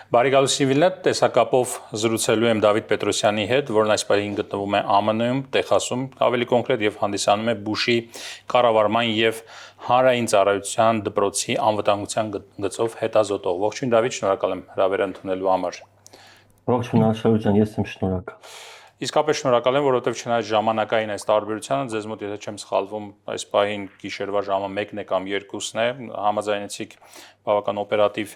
Բարի գալուսի Վիլնետ, տեսակապով զրուցելու եմ Դավիթ Պետրոսյանի հետ, որն այս պահին գտնվում է ԱՄՆ-ում, Տեխասում, ավելի կոնկրետ եւ հանդիսանում է Բուշի կառավարման եւ հանրային ծառայության դպրոցի անվտանգության գծով հետազոտող։ Ողջույն Դավիթ, շնորհակալ եմ հրավերը ընդունելու համար։ Ողջույն Աշոտ ջան, ես եմ շնորհակալ։ Իսկապես շնորհակալ եմ, որովհետև չնայած ժամանակային այս տարբերությանը, ձեզ մոտ եթե չեմ սխալվում, այս պահին գիշերվա ժամը 1-ն է կամ 2-ն է, համաձայնեցիք բավական օպերատիվ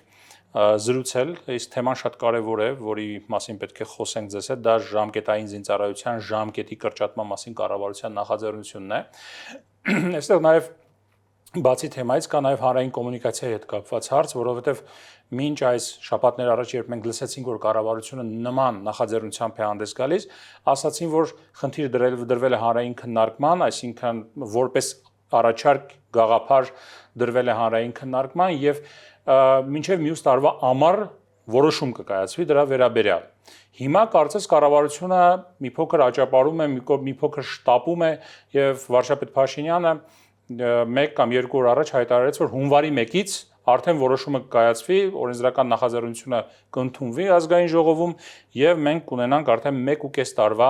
զրուցել, իսկ թեման շատ կարևոր է, որի մասին պետք է խոսենք ձեզ հետ, դա ժամկետային զինծառայության ժամկետի կրճատման մասին կառավարության նախաձեռնությունն է։ Այստեղ նաև բացի թեմայից կա նաև հանրային կոմունիկացիայի հետ կապված հարց, որովհետև մինչ այս շաբաթներ առաջ, երբ մենք լսեցինք, որ կառավարությունը նման նախաձեռնությամբ է հանդես գալիս, ասացին, որ խնդիր դրվել է հանրային քննարկման, այսինքն որպես առաջարկ գաղափար դրվել է հանրային քննարկման եւ մինչև մյուս տարվա ամառ որոշում կկայացվի դրա վերաբերյալ։ Հիմա կարծես կառավարությունը մի փոքր աճապարում է, մի փոքր շտապում է եւ վարչապետ Փաշինյանը 1 կամ 2 օր առաջ հայտարարեց, որ հունվարի 1-ից արդեն որոշումը կկայացվի, օրենսդրական նախաձեռնությունը կընդունվի ազգային ժողովում եւ մենք կունենանք արդեն 1.5 տարվա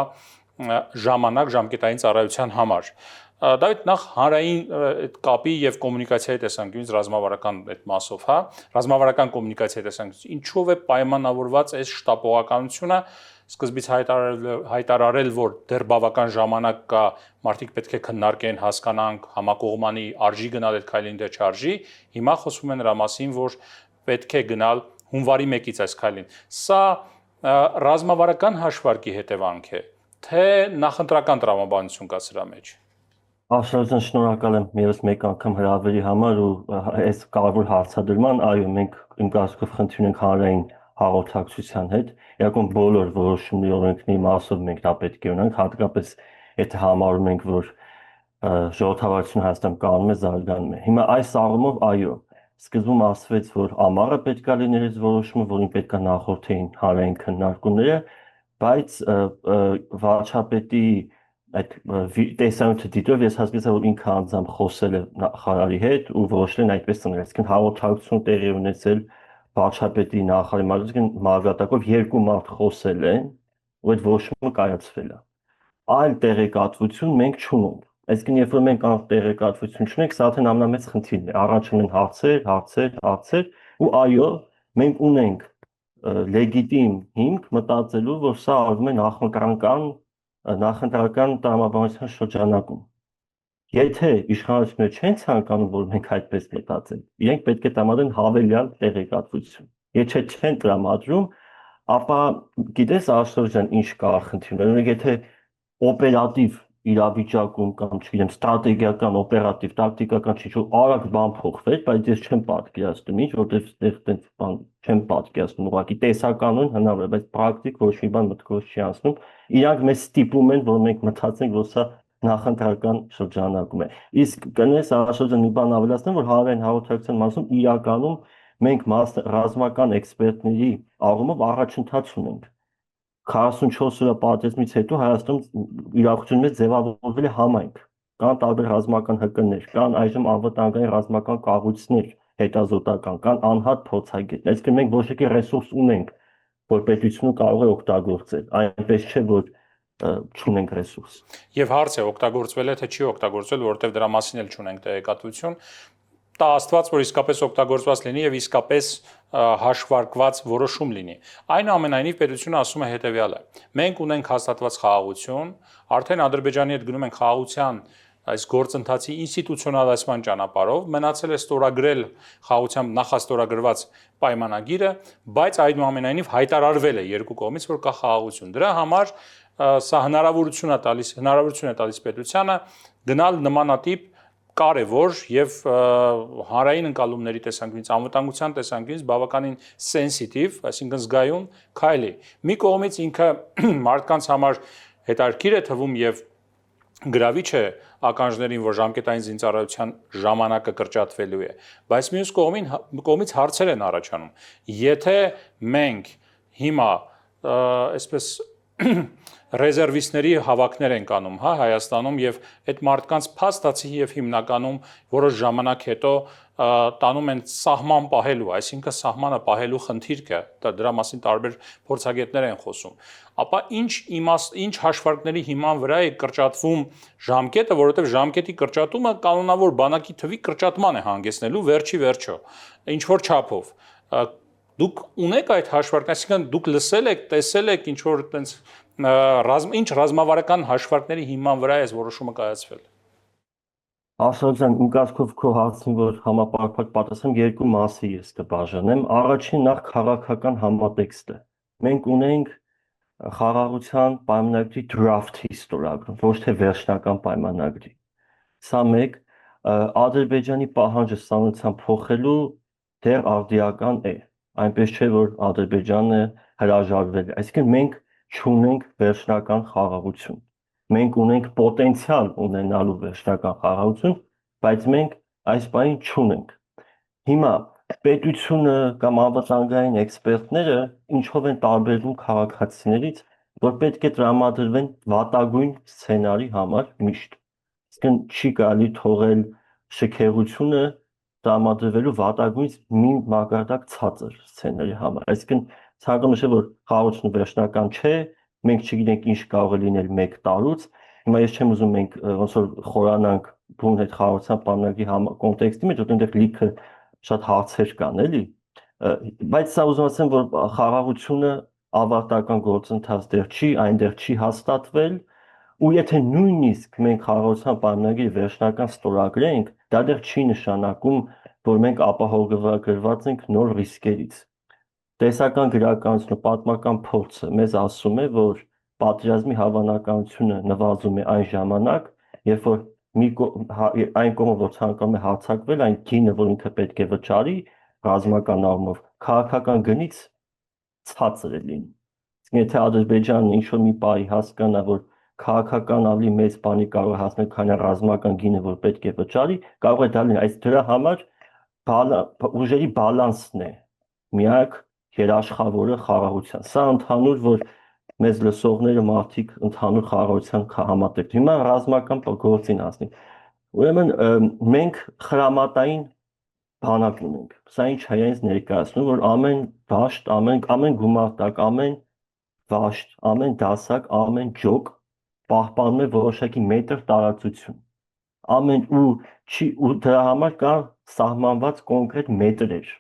ժամանակ ժամկետային ծառայության համար։ Դավիթ, նախ հանրային այդ կապի եւ կոմունիկացիայի տեսանկյունից ռազմավարական այդ մասով, հա, ռազմավարական կոմունիկացիայի տեսանկյունից ինչով է պայմանավորված այս շտապողականությունը, սկզբից հայտարարել, որ դեռ բավական ժամանակ կա, մարդիկ պետք է քննարկեն, հասկանանք, համակողմանի արժի գնալ այդ քայլին թե չարժի, հիմա խոսում է նրա մասին, որ պետք է գնալ հունվարի 1-ից այս քայլին։ Սա ռազմավարական հաշվարկի հետևանք է, թե նախընտրական տրամաբանություն կա սրա մեջ։ Աշոտ ջան, շնորհակալ եմ եւս մեկ անգամ հրավերի համար ու այս կարևոր հարցադրման, այո, մենք իմ կարծիքով խնդիր ունենք հանրային հաղորդակցության հետ, իրականում բոլոր որոշումների օրենքների մասով մենք դա պետք է ունենանք, հատկապես եթե համարում ենք, որ ժողովրդավարությունը Հայաստան կանում է, զարգանում է։ Հիմա այս առումով, այո, սկզբում ասվեց, որ ամառը պետք է լիներ այս որոշումը, որին պետք է նախորդեին հանրային քննարկումները, բայց վարչապետի այդ տեսանյութը դիտով ես հասկացա, որ ինքը անձամբ խոսել է նախարարի հետ ու որոշել են այդպես ծնել, այսինքն հաղորդակցություն տեղի ունեցել վարչապետի նախարարի մակարդակով 2 մարդ խոսել են ու այդ որոշումը կայացվել է։ Այլ տեղեկատվություն մենք չունենք։ Այսինքն երբ որ մենք տեղեկատվություն չունենք, սա արդեն ամենամեծ խնդիրն է։ Առաջանում են հարցեր ու այո, մենք ունենք լեգիտիմ հիմք մտածելու, որ սա արվում է նախընտրական տրամաբանության շրջանակում։ Եթե իշխանությունները չեն ցանկանում, որ մենք այդպես մտածենք, իրենք պետք է տրամադրեն հավելյալ տեղեկատվություն։ Եթե չեն տրամադրում, ապա գիտես Աշոտ ջան, ինչ կա խնդիրը։ Օրինակ, եթե օպերատիվ իրավիճակում կամ չգիտեմ, ստրատեգիական, օպերատիվ, տակտիկական ինչ-որ արագ բան փոխվեր, բայց ես չեմ պատկերացնում ինչ, որտեղ այդպես բան չեմ պատկերացնում, ուղղակի տեսականուն հնարավոր է, բայց պրակտիկ ոչ մի բան մտքով չի անցնում։ Իրանք մեզ ստիպում են, որ մենք մտածենք, որ սա նախընտրական շրջանակում է։ Իսկ կնես Աշոտ ջան, մի բան ավելացնեմ, որ հանրային հաղորդակցության մասում իրականում մենք ռազմական էքսպերտների առումով առաջընթաց ունենք։ 44 օրյա պատերազմից հետո Հայաստանում իրողությունների մեջ ձևավորվել է համայնք, կան տարբեր ռազմական հկներ, կան այժմ անվտանգային ռազմական կառույցներ, հետազոտական, կան անհատ փորձագետ։ Այսինքն մենք ոչ մի ռեսուրս ունենք, որ պետությունը կարող է օգտագործել, այնպես չէ, որ չունենք ռեսուրս։ Եվ հարց է օգտագործվել է թե չի օգտագործվել, որովհետև դրա մասին էլ չունենք տեղեկատվություն։ Տա Աստված, որ իսկապես օգտագործված լինի եւ իսկապես հաշվարկված որոշում լինի։ Այնուամենայնիվ պետությունը ասում է հետեւյալը. մենք ունենք հաստատված խաղաղություն, արդեն Ադրբեջանի հետ գնում ենք խաղաղության այս գործընթացի ինստիտուցիոնալացման ճանապարհով, մնացել է ստորագրել խաղաղությամբ նախաստորագրված պայմանագիրը, բայց այնուամենայնիվ հայտարարվել է երկու կողմից, որ կա խաղաղություն։ Դրա համար սա հնարավորություն է տալիս պետությանը գնալ նմանատիպ կարևոր եւ հանրային ընկալումների տեսանկյունից, անվտանգության տեսանկյունից բավականին սենսիտիվ, այսինքն զգայուն քայլի։ Մի կողմից ինքը մարդկանց համար հետաքրքիր է թվում եւ գրավիչ է ականջներին, որ ժամկետային զինծառայության ժամանակը կրճատվելու է, բայց մյուս կողմից հարցեր են առաջանում։ Եթե մենք հիմա այսպես ռեզերվիստների հավաքներ են կանում, հա, Հայաստանում եւ այդ մարդկանց փաստացի եւ հիմնականում որոշ ժամանակ հետո տանում են սահման պահելու, այսինքն սահմանը պահելու խնդիր կա, դրա մասին տարբեր փորձագետներ են խոսում։ Ապա ինչ հաշվարկների հիման վրա է կրճատվում ժամկետը, որովհետեւ ժամկետի կրճատումը կանոնավոր բանակի թվի կրճատման է հանգեցնելու վերջի վերջո, ինչ որ չափով։ Դուք ունեք այդ հաշվարկները, այսինքն դուք լսել եք, տեսել եք ինչ որ այտենց ինչ ռազմավարական հաշվարկների հիման վրա է այս որոշումը կայացվել։ Ասոջան, իմ կարգով քո հարցին, որ համապարփակ պատասխանեմ, երկու մասի ես կբաժանեմ։ Առաջին նախ քաղաքական համատեքստը։ Մենք ունենք խաղաղության պայմանագրի draft-ի ստորագրում, ոչ թե վերջնական պայմանագրի։ Սա մեկ, Ադրբեջանի պահանջը սանության փոխելու դեռ արդիական է։ Այնպես չէ, որ Ադրբեջանը հրաժարվել է։ Այսինքն մենք չունենք վերջնական խաղաղություն։ Մենք ունենք պոտենցիալ ունենալու վերջնական խաղաղություն, բայց մենք այս բանին չունենք։ Հիմա պետությունը կամ անվտանգային էքսպերտները ինչով են տարբերվում քաղաքացիներից, որ պետք է տրամադրվեն վատագույն սցենարի համար միշտ։ Իսկն չի կարելի թողել շքեղությունը տրամադրվելու վատագույն մի մակարդակ ցածր սցենարի համար։ Այսինքն ցանկանում եմ, որ խաղաղությունը վերջնական չէ, մենք չգիտենք ինչ կարող է լինել 1 տարուց։ Հիմա ես չեմ ուզում մենք ոնց որ խորանանք բուն հետ խաղաղության պայմանագրի կոնտեքստի մեջ, որտեղ այնտեղ լիքը շատ հարցեր կան, էլի։ Բայց սա ուզում ասեմ, որ խաղաղությունը ավարտական գործընթաց դեռ չի, այն դեռ չի հաստատվել, ու եթե նույնիսկ մենք խաղաղության պայմանագրի վերջնական ստորագրենք, դա դեռ չի նշանակում, որ մենք ապահովագրված ենք նոր ռիսկերից։ Տեսական գրականությունը, պատմական փորձը մեզ ասում է, որ պատերազմի հավանականությունը նվազում է այն ժամանակ, երբ որ այն կողմը, որ ցանկանում է հարձակվել, այն գինը, որ ինքը պետք է վճարի, ռազմական առումով, քաղաքական գնից ցածր է լինում։ Եթե Ադրբեջանը ինչ-որ մի պահի հասկանա, որ քաղաքական ավելի մեծ բանի կարող է հասնել, քան ռազմական գինը, որ պետք է վճարի, կարող է դա լինել։ Այս դրա համար ուժերի բալանսն է միակ երաշխավորը խաղաղության։ Սա ընդհանուր, որ մեզ լսողները մարդիկ ընդհանուր խաղաղության համատեքստ։ Հիմա ռազմական գործին հասնի։ Ուրեմն մենք խրամատային բանակ ունենք։ Սա ինչ է ինձ ներկայացնում, որ ամեն դաշտ, ամեն գումարտակ, ամեն դաշտ, ամեն դասակ, ամեն ջոկ պահպանում է որոշակի մետր տարածություն։ Ու դրա համար կա սահմանված կոնկրետ մետրեր։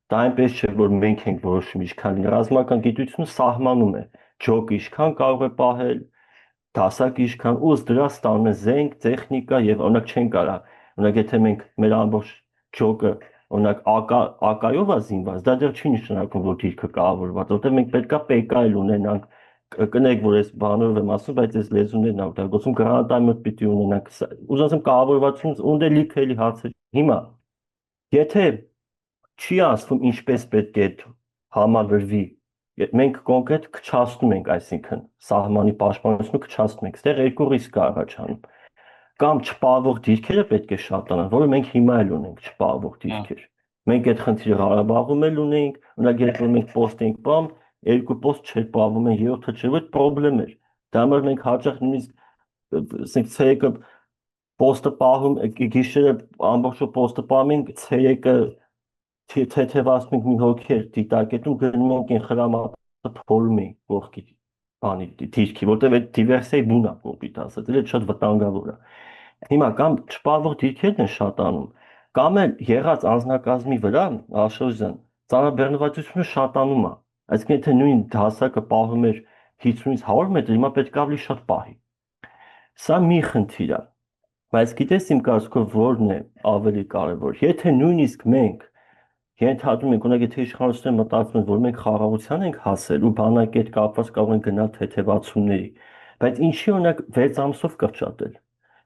Դա այնպես չէ, որ մենք ենք որոշում ինչքան լինի։ Ռազմական գիտությունը սահմանում է ջոկը ինչքան կարող է պահել, դասակը ինչքան, ու դրա ստանում են զենք, տեխնիկա եւ օրինակ չեն կարա։ Օրինակ եթե մենք մեր ամբողջ ջոկը օրինակ ակայով է զինված, դա դեռ չի նշանակում, որ դիրքը կառավարված, որտեղ մենք պետքա PK-ել ունենանք, կնեք, որ այս բանով եմ ասում, բայց այս լեզուներն օգտագործում գրանտամետ պիտի ունենանք։ Ուզում ասեմ կառավարվածությունից ունդե լիքը էլի հարցեր։ Հիմա եթե չի ասվում ինչպես պետք է համալրվի, մենք կոնկրետ քչացնում ենք, այսինքն սահմանի պաշտպանությունը քչացնում ենք, այստեղ երկու ռիսկ կա առաջանում։ Կամ չպահվող դիրքերը պետք է շատանան, որը մենք հիմա էլ ունենք չպահվող դիրքեր։ Մենք այդ խնդիրը Ղարաբաղում էլ ունենք, օրինակ երբ որ մենք post ենք պահում, 2 post չէր պահվում, 7-ը չէր, այդ խնդրեմ էր։ Դա համար մենք հաճախ նույնիսկ ասենք ցերեկը post-ը պահում, գիշերը ամբողջ post-ը պահում ենք, ցերեկը թեթևացնում ենք մի հոգի դիտարկետում, գնում ենք այն խրամատը փորում ենք կողքի բանի դիրքի, որտեղ այդ դիվերսիայի բուն է կոպիտ ասած, դա շատ վտանգավոր է։ Հիմա կամ չպահվող դիրքերն են շատանում, կամ էլ եղած անձնակազմի վրա Աշոժյան ծանրաբեռնվածությունը շատանում է։ Այսինքն եթե նույն դասակը պահում էր 50-ից 100 մետր, հիմա պետք է ավելի շատ պահի։ Սա մի խնդիր է։ Բայց գիտես իմ կարծիքով որն է ավելի կարևոր։ Եթե նույնիսկ մենք ենթադրում ենք, օրինակ եթե իշխանությունները մտածում են, որ մենք խաղաղության ենք հասել ու բանակի հետ կապված կարող են գնալ թեթևացումների, բայց ինչի օրինակ 6 ամսով կրճատել։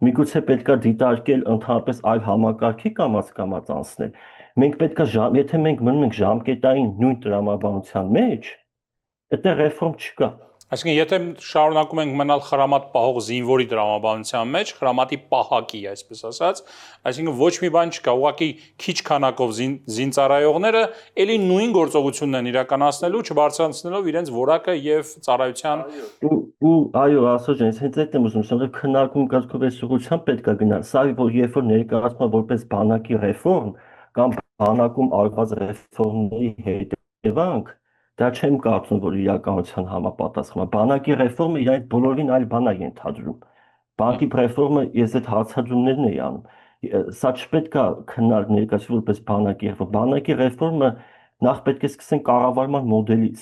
Միգուցե պետքա դիտարկել ընդհանրապես այլ համակարգի կամաց անցնել։ Մենք պետքա եթե մենք մնում ենք ժամկետային նույն տրամաբանության մեջ, այդտեղ ռեֆորմ չկա։ Այսինքն եթե շարունակում ենք մնալ խրամատ պահող զինվորի տրամաբանության մեջ, խրամատի պահակի, այսպես ասած, այսինքն ոչ մի բան չկա, ուղղակի քիչ քանակով զինծառայողները ելի նույն գործողությունն են իրականացնելու, չբարձրացնելով իրենց որակը եւ ծառայության ու այո, ասոջ ես հենց այդ եմ ուզում ասել, քննարկում կարգով այս ուղղությամբ պետք է գնալ։ Սա որ երբ որ ներկայացնում է որպես բանակի ռեֆորմ կամ բանակում արված ռեֆորմների հետևանք, դա չեմ կարծում, որ իրականության համապատասխան է։ Բանակի ռեֆորմը իր այդ բոլորին այլ բան է ենթադրում։ Բանկի ռեֆորմը ես այդ հարցադրումներն էի անում։ Սա չպետք է քննարկել ներկայացնել որպես բանակի ռեֆորմ։ Բանակի ռեֆորմը նախ պետք է սկսենք կառավարման մոդելից։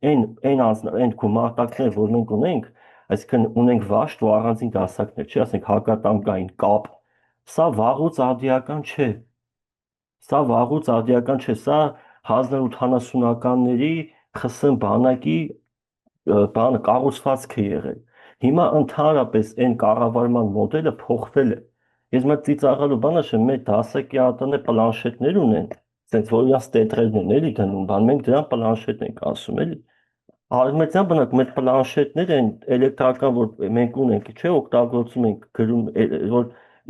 Այն գումարտակները, որ մենք ունենք, այսինքն ունենք վաշտ ու առանձին դասակներ, չի ասենք հակատանկային կապ։ Սա վաղուց արդիական չէ։ Սա վաղուց արդիական չէ, սա 1870-ականների ԽՍՀՄ բանակի բանը կառուցվածք է եղել։ Հիմա ընդհանրապես այն կառավարման մոդելը փոխվել է։ Ես մոտ ծիծաղալու բանը շեմ, մեր դասակի ատանը պլանշետներ ունեն, ասենց որ իրաց տետրերն են էլի դնում, բան մենք դրան պլանշետ ենք ասում էլի։ Արևմտյան բնակում այդ պլանշետներ են էլեկտրական, որ մենք ունենք, չէ, օգտագործում ենք գրում, որ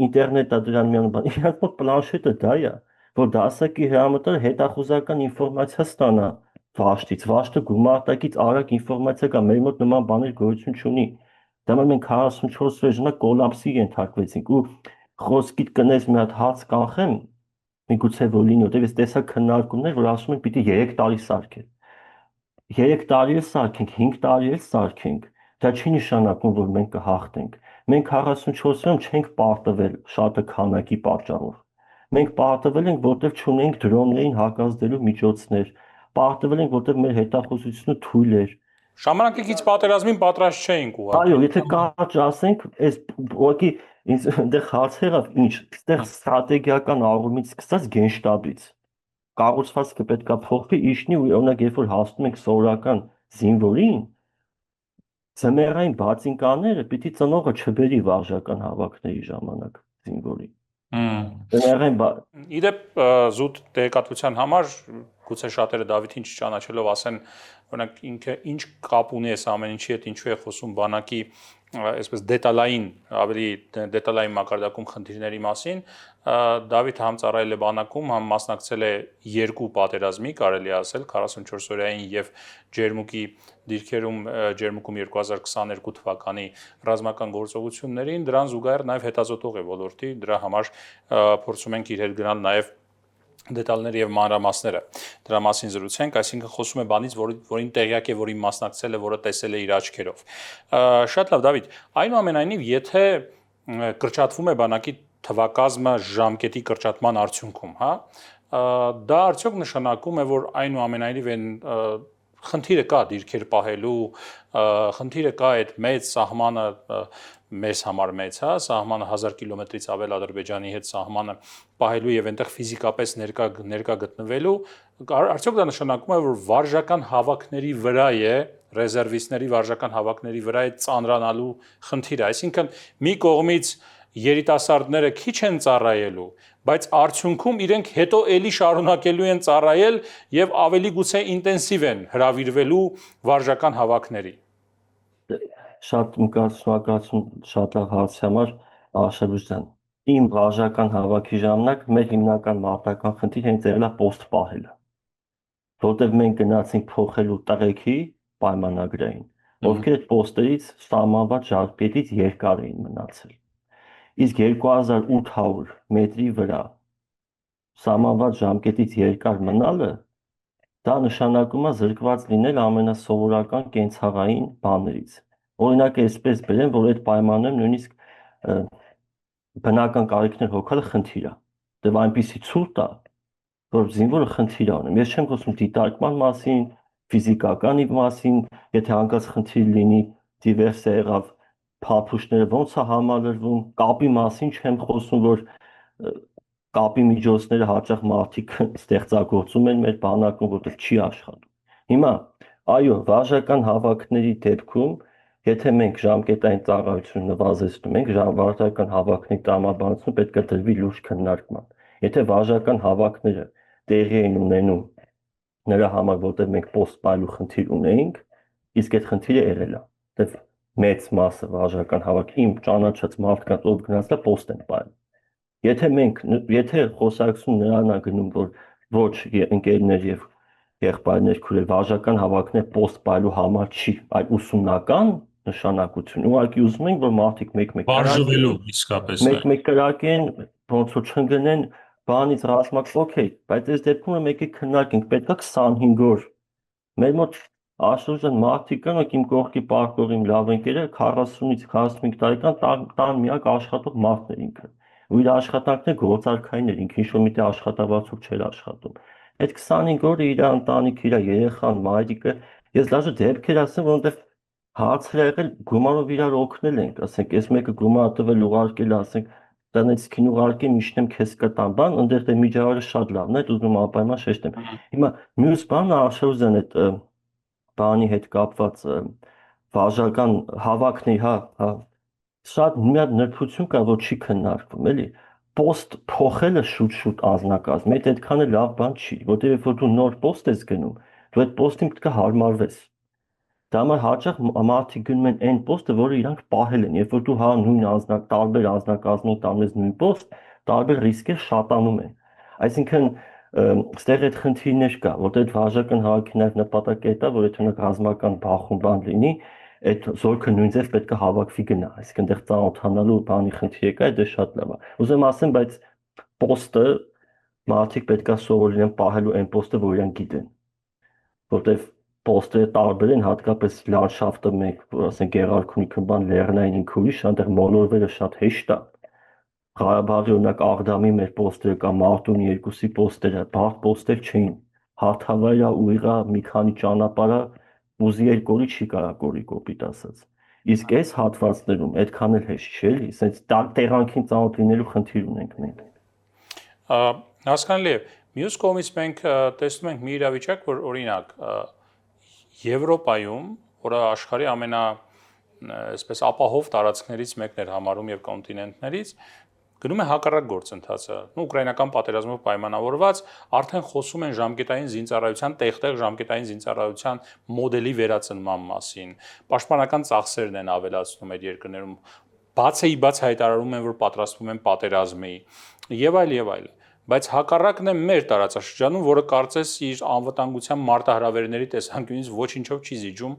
ինտերնետը դրան միանում բան։ Իրանց մոտ պլանշետը դա է, որ դասակի հրամանատարը հետախուզական ինֆորմացիա ստանա վաշտից, վաշտը գումարտակից արագ ինֆորմացիա կա, մեր մոտ նման բաներ գոյություն չունի։ Դա մենք 44 օրը ժամանակ կոլապսի ենթարկվեցինք ու խոսքիդ կնես մի հատ հաց կանխեմ, միգուցե որ լինի, որտեղ ես տեսա քննարկումներ, որ ասում են պիտի 3 տարի սարքել։ 3 տարի էլ սարքենք, 5 տարի էլ սարքենք, դա չի նշանակում, որ մենք կհաղթենք։ Մենք 44-ում չենք պարտվել շատը քանակի պատճառով։ Մենք պարտվել ենք, որտեղ չունենք դրոններին հակազդելու միջոցներ, պարտվել ենք, որտեղ մեր հետախուզությունը թույլ էր։ ժամանակակից պատերազմին պատրաստ չէինք ուղղակի։ Այո, եթե կարճ ասենք, այս ուղղակի ինձ այնտեղ հարց եղավ, ինչ, այստեղ ստրատեգիական առումից սկսած գենշտաբից կառուցվածքը պետք է փոխվի, իշնի ու օրինակ երբ որ հասնում ենք սովորական զինվորին, ձմեռային բացինկաները պիտի ծնողը չբերի վարժական հավաքների ժամանակ զինվորին։ Իդեպ զուտ տեղեկատվության համար գուցե շատերը Դավիթին չճանաչելով ասեն, օրինակ ինքը ինչ կապ ունի այս ամեն ինչի հետ, ինչու է խոսում բանակի այսպես դետալային, ավելի դետալային մակարդակում խնդիրների մասին։ Դավիթ համ ծառայել է բանակում, համ մասնակցել է երկու պատերազմի, կարելի է ասել, 44 օրյային եւ Ջերմուկի դիրքերում Ջերմուկում 2022 թվականի ռազմական գործողություններին, դրան զուգահեռ նաեւ հետազոտող է ոլորտի, դրա համար փորձում ենք իր հետ գնալ նաեւ դետալները եւ մանրամասները դրա մասին զրուցենք, այսինքն խոսում է բանից, որին տեղյակ է, որին մասնակցել է, որը տեսել է իր աչքերով։ Շատ լավ, Դավիթ, այնուամենայնիվ, եթե կրճատվում է բանակի թվակազմը ժամկետի կրճատման արդյունքում, հա, դա արդյոք նշանակում է, որ այնուամենայնիվ այն խնդիրը կա դիրքեր պահելու, խնդիրը կա այդ մեծ սահմանը մեզ համար մեծ, հա, սահմանը 1000 կիլոմետրից ավել Ադրբեջանի հետ սահմանը պահելու եւ այնտեղ ֆիզիկապես ներկա գտնվելու, արդյոք դա նշանակում է, որ վարժական հավաքների վրա է, ռեզերվիստների վարժական հավաքների վրա է ծանրանալու խնդիրը, այսինքն մի կողմից երիտասարդները քիչ են ծառայելու, բայց արդյունքում իրենք հետո էլի շարունակելու են ծառայել եւ ավելի գուցե ինտենսիվ են հրավիրվելու վարժական հավաքների։ Շատ շնորհակալություն շատ լավ հարցի համար, Աշելուշյան։ Իմ վարժական հավաքի ժամանակ մեր հիմնական մարտական խնդիրը հենց եղել է պոստ պահելը, որտեղ մենք գնացինք փոխելու տղեկի պայմանագրային, ովքեր այդ պոստերից սահմանված ժամկետից երկար էին մնացել։ Իսկ 2800 մետրի վրա սահմանված ժամկետից երկար մնալը դա նշանակում է զրկված լինել ամենասովորական կենցաղային բաներից։ Օրինակ այսպես բերեմ, որ այդ պայմաններում նույնիսկ բնական կարիքներ հոգալը խնդիր է։ Դե այնպեսի ցուրտ է, որ զինվորը խնդիր է ունեմ։ Ես չեմ խոսում դիտարկման մասին, ֆիզիկականի մասին, եթե հանկարծ խնդիր լինի, դիվերսիա եղավ, փափուշները ոնց է համալրվում, կապի մասին չեմ խոսում, որ կապի միջոցները հաճախ մարդիկ ստեղծագործում են մեր բանակում, որտեղ չի աշխատում։ Հիմա, այո, վարժական հավաքների դեպքում, եթե մենք ժամկետային ծառայություն նվազեցնում ենք, վարժական հավաքների տրամաբանությունը պետք է դրվի լուրջ քննարկման։ Եթե վարժական հավաքները տեղի են ունենում նրա համար, որտեղ մենք պոստպայելու խնդիր ունեինք, իսկ այդ խնդիրը եղել է, դեռ մեծ մասը վարժական հավաք իմ ճանաչած մարդկանց ով գնացել է post են բայել։ Եթե խոսակցություն նրան է գնում, որ ոչ ընկերներ եւ եղբայրներ քուրել վարժական հավաքներ post բայելու համար չի, այլ ուսումնական նշանակություն։ Ուղղակի ուզում ենք, որ մարդիկ մեկ-մեկ Վարժվելու իսկապես է։ մեկ-մեկ կրակեն, ոնց որ չընկնեն բանից ռազմաց, օքեյ, բայց այս դեպքում մեկի քննարկենք, պետք է 25 օր։ Մեր մոտ Աշոժան մարդիկ կան, ով իմ կողքի պարկող իմ լավ ընկերը 40-ից 45 տարեկան տան միակ աշխատող մարդն էր ինքը։ Ու իր աշխատանքն գործարքային էր, ինքը ինչ-որ միտեղ աշխատավարձով չէր աշխատում։ Այդ 25 օրը իր ընտանիքը, իր երեխան, մայրիկը, ես դաժե դեպքեր ասեմ, որոնտեղ հարցեր եղել գումարով իրար օգնել ենք, ասենք, այս մեկը գումար տվել ուղարկել, ասենք, տնից քին ուղարկի միշտեմ քեզ կտամ, բան, այնտեղ դե միջավայրը շատ լավն է, այդ ուզում ապայման շեշտեմ։ Հիմա մյուս բանը Աշոժան այդ բանի հետ կապված վարժական հավաքն է, հա, շատ մի հատ նրբություն կա, որ չի քննարկվում, էլի։ Post փոխելը շուտ-շուտ անձնակազմի, այդ այդքան էլ լավ բան չի, որտեղ երբ որ դու նոր post ես գնում, դու այդ post-ին պետք է հարմարվես։ Դա համար հաճախ մարդիկ գնում են այն post-ը, որը իրանք պահել են, երբ որ դու հա նույն տարբեր անձնակազմի տանես նույն post, տարբեր ռիսկեր շատանում են։ Այսինքն ստեղ այդ խնդիրներ կա, որտեղ այդ վարժական հավաքի նաև նպատակը դա, որ եթե ունեք ռազմական բախում բան լինի, այդ զորքը նույնպես պետք է հավաքվի գնա, այսինքն այդտեղ ծանոթանալու բանի խնդիր կա, դա շատ լավ է։ Ուզում ասեմ, բայց post-ը մարդիկ պետք է սովորեն պահելու այն post-ը, որ իրենք գիտեն, որտեղ post-ը տարբեր են, հատկապես լանդշաֆտը մենք, ասենք Գեղարքունիքը բան լեռնային ինքը ուրիշ, այնտեղ մոլորվելը շատ հեշտ է։ Ղարաբաղի օրինակ Աղդամի մեր post-երը կամ Մարտունի երկուսի post-երը, բարդ post-եր չէին։ Հարթավայր ու իրա մի քանի ճանապարհը ուզի երկորի չի կարա կորի կոպիտ ասած։ Իսկ այս հատվածներում այդքան էլ հեշտ չէ, էլի, ասենց տեղանքին ծանոթ լինելու խնդիր ունենք մենք։ Հասկանալի է։ Մյուս կողմից մենք տեսնում ենք մի իրավիճակ, որ օրինակ Եվրոպայում, որը աշխարհի այսպես ապահով տարածքներից մեկն էր համարում եւ կոնտինենտներից, գնում է հակառակ գործընթացը։ Ուկրաինական պատերազմով պայմանավորված արդեն խոսում են ժամկետային զինծառայության, տեղ-տեղ ժամկետային զինծառայության մոդելի վերածնման մասին։ Պաշտպանական ծախսերն են ավելացնում այդ երկրներում։ Բաց հայտարարում են, որ պատրաստվում են պատերազմի եւ այլ եւ այլ։ Բայց հակառակն է մեր տարածաշրջանում, որը կարծես իր անվտանգության մարտահրավերների տեսանկյունից ոչինչով չի զիջում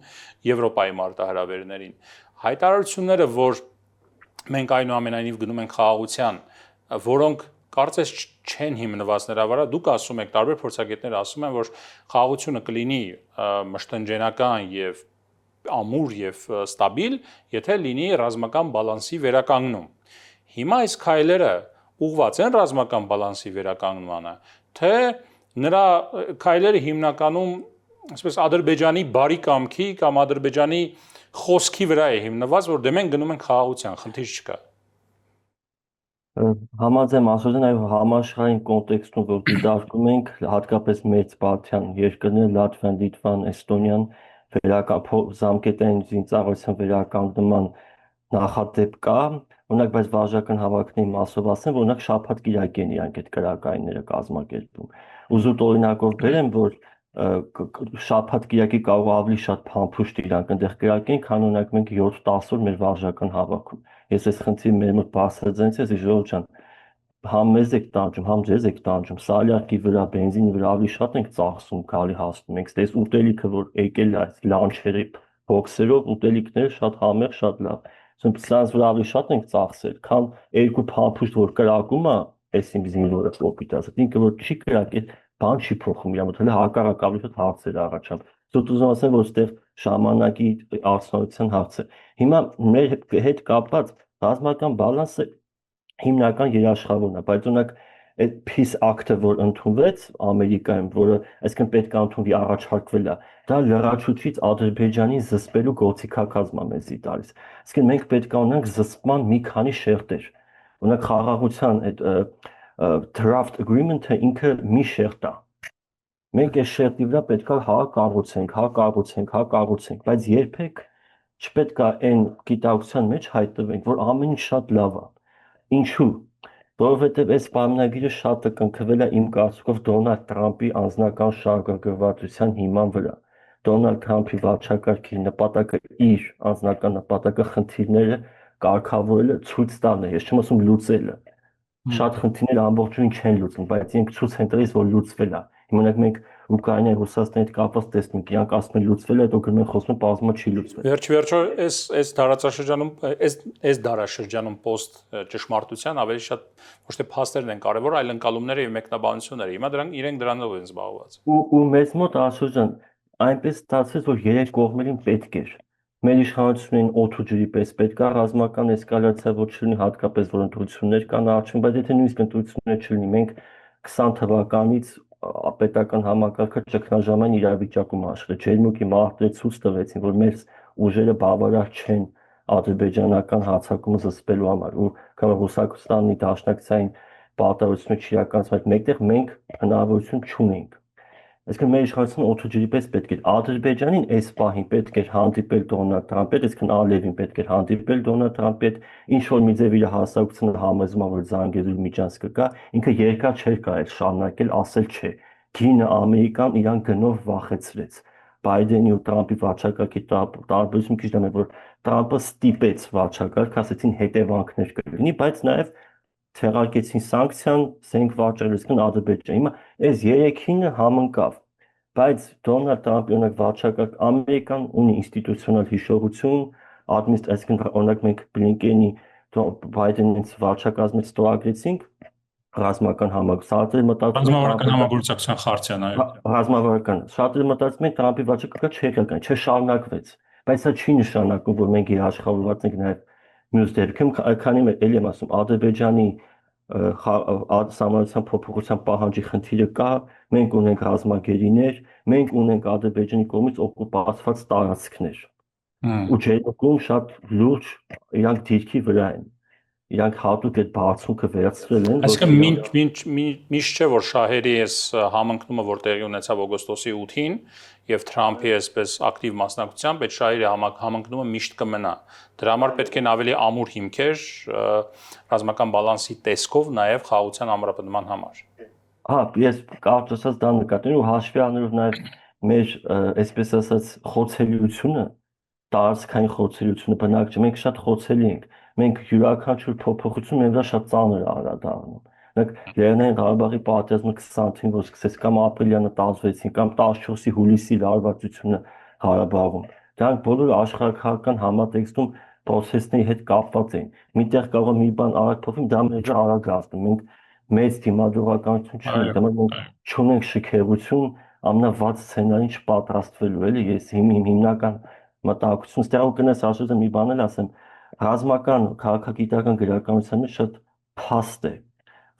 Եվրոպայի մարտահրավերներին։ Հայտարարությունները, որ մենք այնուամենայնիվ գնում ենք խաղաղության, որոնք կարծես չեն հիմնված նրա վրա, դուք ասում եք, տարբեր փորձագետներ ասում են, որ խաղաղությունը կլինի մշտնջենական եւ ամուր եւ ստաբիլ, եթե լինի ռազմական բալանսի վերականգնում։ Հիմա այս քայլերը ուղղված են ռազմական բալանսի վերականգնմանը, թե նրա քայլերը հիմնականում, այսպես Ադրբեջանի բարի կամքի կամ Ադրբեջանի խոսքի վրա է հիմնված, որ դե մենք գնում ենք խաղաղության, խնդիր չկա։ Համաձայն ասում այո, համաշխարհային կոնտեքստում, որ դիտարկում ենք, հատկապես մեծ բալթյան երկրներ, Լատվիան, Լիտվան, Էստոնիան, զամկետային զինծառայության վերականգնման նախադեպ կա, օրինակ, բայց վարժական հավաքների մասով ասեմ, որ օրինակ շաբաթ կիրակի են իրանք այդ կրակայինները կազմակերպում։ Ուզուտ օրինակով բերեմ, որ շաբաթ կիրակի կարող ավելի շատ փամփուշտ իրանք այնտեղ կրակեն, քան օրինակ մենք 7-10 օր մեր վարժական հավաքում։ Ես այս խնդրի մեր մոտ բարձրացնեցի, ես Ժողովուրդ ջան, համ մեզ եք տանջում, համ ձեզ եք տանջում, սալյարկի վրա, բենզինի վրա ավելի շատ ենք ծախսում, քալի հասնում ենք, այս ուտելիքը, որ եկել է այս լանչերի բոքսերով, ուտելիքները շատ համեղ, շատ լավ։ Սրանց վրա ավելի շատ ենք ծախսել, քան երկու փամփուշտ, որ կրակում է, այս իմ զինվորը կոպիտ ասած, ինքը որ չի կրակել, բան չի փոխում իր մոտ, հələ հակառակ ավելի շատ հարցեր առաջան։ Սոտ ուզում ասեմ, որ այստեղ ժամանակի արդյունավետության հարց է։ Հիմա մեր հետ կապված ռազմական բալանսը հիմնական երաշխավորն է, բայց օրինակ այդ peace act-ը, որ ընդունվեց Ամերիկայում, որը այսինքն պետք է ընդունվի, առաջարկվել է, դա լրացուցիչ Ադրբեջանի զսպելու գործիքակազմ է մեզի տալիս։ Այսինքն մենք պետք է ունենանք զսպման մի քանի շերտեր։ Օրինակ խաղաղության այդ draft agreement-ը ինքը մի շերտ է։ Մենք այս շերտի վրա պետք է կառուցենք, բայց երբեք չպետք է այն գիտակցության մեջ հայտնվենք, որ ամեն ինչ շատ լավ է։ Ինչու՞։ Որովհետև այս պայմանագիրը շատ կնքվել է իմ կարծիքով Դոնալդ Տրամպի անձնական շահագրգռվածության հիման վրա, Դոնալդ Թրամփի վարչակարգի նպատակը իր անձնական նպատակը խնդիրները կարգավորելը, ցույց տալը, ես չեմ ասում լուծելը։ Շատ խնդիրներ ամբողջովին չեն լուծվում, բայց իրենք ցույց են տալիս, որ լուծվել է։ Հիմա մենք Ուկրաինայի Ռուսաստանի հետ կապված տեսնում, իրանք ասում են լուծվել է, հետո գնում են խոսում, բազմը չի լուծվել։ Վերջո այս դարաշրջանում այս դարաշրջանում post ճշմարտության ավելի շատ ոչ թե փաստերն են կարևոր, այլ ընկալումները եւ մեկնաբանությունները։ Հիմա իրենք դրանով են զբաղված։ Ու մեզ մոտ Աշոջան այնպես ստացվեց, որ երեք կողմերին պետք էր։ Մեր իշխանություններին օդու ջրի պես պետք է ռազմական էսկալացիա, որ չլինի, հատկապես որ ընտրություններ կան առաջին, բայց եթե նույնիսկ ընտրություններ չլինի, մենք 20 թվականից պետական համակարգը ճգնաժամային իրավիճակում աշխրհ ջերմուկի մարտերը ցույց տվեցին, որ մեր ուժերը բավարար չեն ադրբեջանական հարձակումը զսպելու համար ու կամ Ռուսաստանի դաշնակցային պարտավորությունը չիրականացնել, բայց մեկտեղ մենք հնարավորություն չունենք։ Այսինքն մեր իշխանությունը օդուջրի պես պետք է Ադրբեջանին այս պահին պետք էր հանդիպել Դոնալդ Թրամփի հետ, այսինքն Ալիևին պետք էր հանդիպել Դոնալդ Թրամփի հետ, ինչ որ մի ձև իր հասարակությունը համոզում որ զանգեզուրի միջանց կգա, ինքը երկար չէր կարել շարունակել, ասել չէ։ Գինը Ամերիկան իրան գնով վախեցրեց։ Բայդենի ու Թրամփի վարչակարգի տարբերությունը քիչ դեմ է, որ Թրամփը ստիպեց վարչակարգ, ասեցին հետևանքներ կլինի, բայց նաև թեղարկեցին սանկցիան, զենք վաճառեցին Ադրբեջան։ Հիմա այս երեքինը համընկավ, բայց Դոնալդ Թրամփի օրինակ վարչակարգ Ամերիկան ունի ինստիտուցիոնալ հիշողություն, այսինքն օրինակ մենք Բլինկենի Բայդենից վարչակազմից ստորագրեցինք ռազմական համագործակցություն, Ռազմավարական համագործակցության խարտիա նաև։ Ռազմավարական շատերը մտածում են Թրամփի վարչակարգը Չեխիական, չշարունակվեց, բայց սա չի նշանակում, որ մենք երաշխավորված ենք նաև մյուս դեպքում, քանի որ էլի եմ ասում, Ադրբեջանի սահմանության փոփոխության պահանջի խնդիրը կա, մենք ունենք ռազմագերիներ, մենք ունենք Ադրբեջանի կողմից օկուպացված տարածքներ։ Ու ջերմուկում շատ լուրջ իրանք դիրքի վրա են։ Իրանք հատուկ այդ բարձունքը վերցրել են, այսինքն միշտ չէ որ շահերի այս համընկնումը որ տեղի ունեցավ օգոստոսի 8-ին եւ Թրամփի այսպես ակտիվ մասնակցությամբ այդ շահերի համընկնումը միշտ կմնա։ Դրա համար պետք են ավելի ամուր հիմքեր ռազմական բալանսի տեսքով նաեւ խաղաղության ամրապնդման համար։ Հա, ես կարճ ասած դա նկատել ու հաշվի առնելով նաեւ մեր այսպես ասած խոցելիությունը, տարածքային խոցելիությունը բնակ չէ, մենք շատ խոցելի ենք։ Մենք յուրաքանչյուր փոփոխություն մեր վրա շատ ծանր է անդրադառնում։ Օրինակ Լեռնային Ղարաբաղի պատերազմը 20 թվականին որ սկսեց կամ ապրիլյանը 14-ին կամ 14-ի հուլիսի լարվածությունը Ղարաբաղում։ Դրանք բոլորը աշխարհական համատեքստում process-ների հետ կապված են։ Միտեղ կարող է մի բան արագ փոխվի, դա մեր արագ է ասում։ Մենք մեծ դիմադրողականություն չունենք, դա մենք չունենք շքեղություն ամենավատ սցենարին չպատրաստվելու, էլի ես հիմնական մտահոգություն ստեղում կնես ասում մի բան էլ ասեմ, ռազմական քաղաքագիտական գրականության մեջ շատ փաստ է,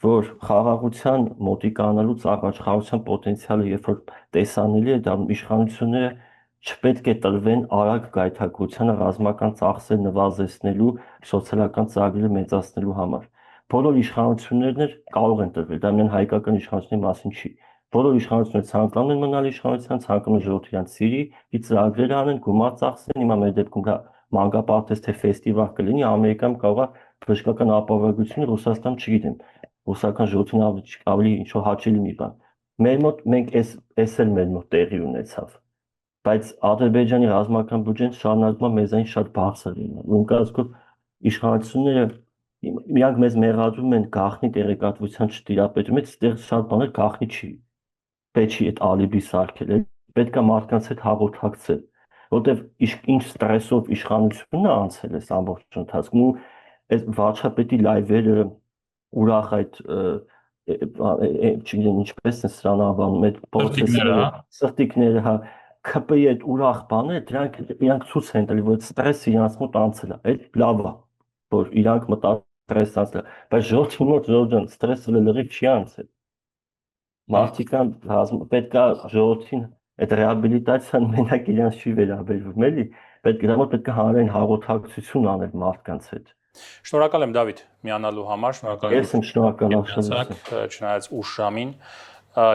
որ խաղաղության մոտիկանալուց առաջ խաղաղության պոտենցիալը երբ որ տեսանելի է, դա իշխանությունները չպետք է տրվեն արագ գայթակղությանը ռազմական ծախսեր նվազեցնելու, սոցիալական ծրագրերը մեծացնելու համար։ Բոլոր իշխանություններն կարող են տրվել, դա միայն հայկական իշխանությունների մասին չի։ Բոլոր իշխանությունները ցանկանում են մնալ իշխանության, ցանկանում են ժողովրդի իրենց սիրի, ի ծրագրեր անեն, գումար ծախսեն, հիմա մեր դեպքում դա մանկապարտեզ թե ֆեստիվալ կլինի, Ամերիկայում կարող է բժշկական ապահովությունը, Ռուսաստանում չգիտեմ, ռուսական ժողովրդին ավելի ինչ որ հաճելի մի բան։ Մեր մոտ մենք էս էլ մեր մոտ տեղի ունեցավ, բայց Ադրբեջանի ռազմական բյուջեն շարունակում է մեզանից շատ բարձր լինել։ Ու ընկալածքով իշխանությունները իրանք մեզ մեղադրում են գաղտնի տեղեկատվության չտիրապետում, այդտեղ շատ բաներ գաղտնի չի։ Պետք չի այդ ալիբի սարքել, պետք է մարդկանց հետ հաղորդակցել, որտեվ ինչ ստրեսով իշխանությունն է անցել այս ամբողջ ընթացքում ու այս վարչապետի լայվերը ուրախ այդ չգիտեմ ինչպես է սրան անվանում այդ պրոցեսները, սրտիկները, հա, ՔՊ-ի այդ ուրախ բաները, դրանք իրանք ցույց են տալի, որ ստրեսը իրանց մոտ անցել է, այդ լավ է, որ իրանք ստրես անցել է, բայց ժողովրդի մոտ ժողովրդան ստրեսը լրիվ չի անցել։ Մարդիկան պետք է ժողովրդին այդ ռեաբիլիտացիան մենակ իրանց չի վերաբերվում, էլի, պետք է հանրային հաղորդակցություն անել մարդկանց հետ։ Շնորհակալ եմ Դավիթ միանալու համար, շնորհակալ եմ։ Ես եմ շնորհակալ Աշոտ, չնայած ուշ ժամին,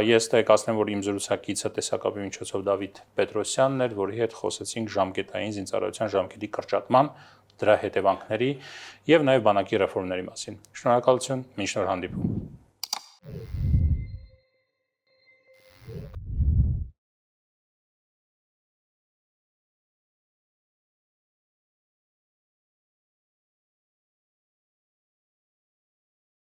ես տեղեկացնեմ, որ իմ զրուցակիցը տեսակապի միջոցով Դավիթ Պետրոսյանն էր, որի հետ խոսեցինք ժամկետային զինծառայության ժամկետի կրճատման, դրա հետևանքների եւ նաեւ բանակի ռեֆորմների մասին։ Շնորհակալություն, մինչ նոր հանդիպում։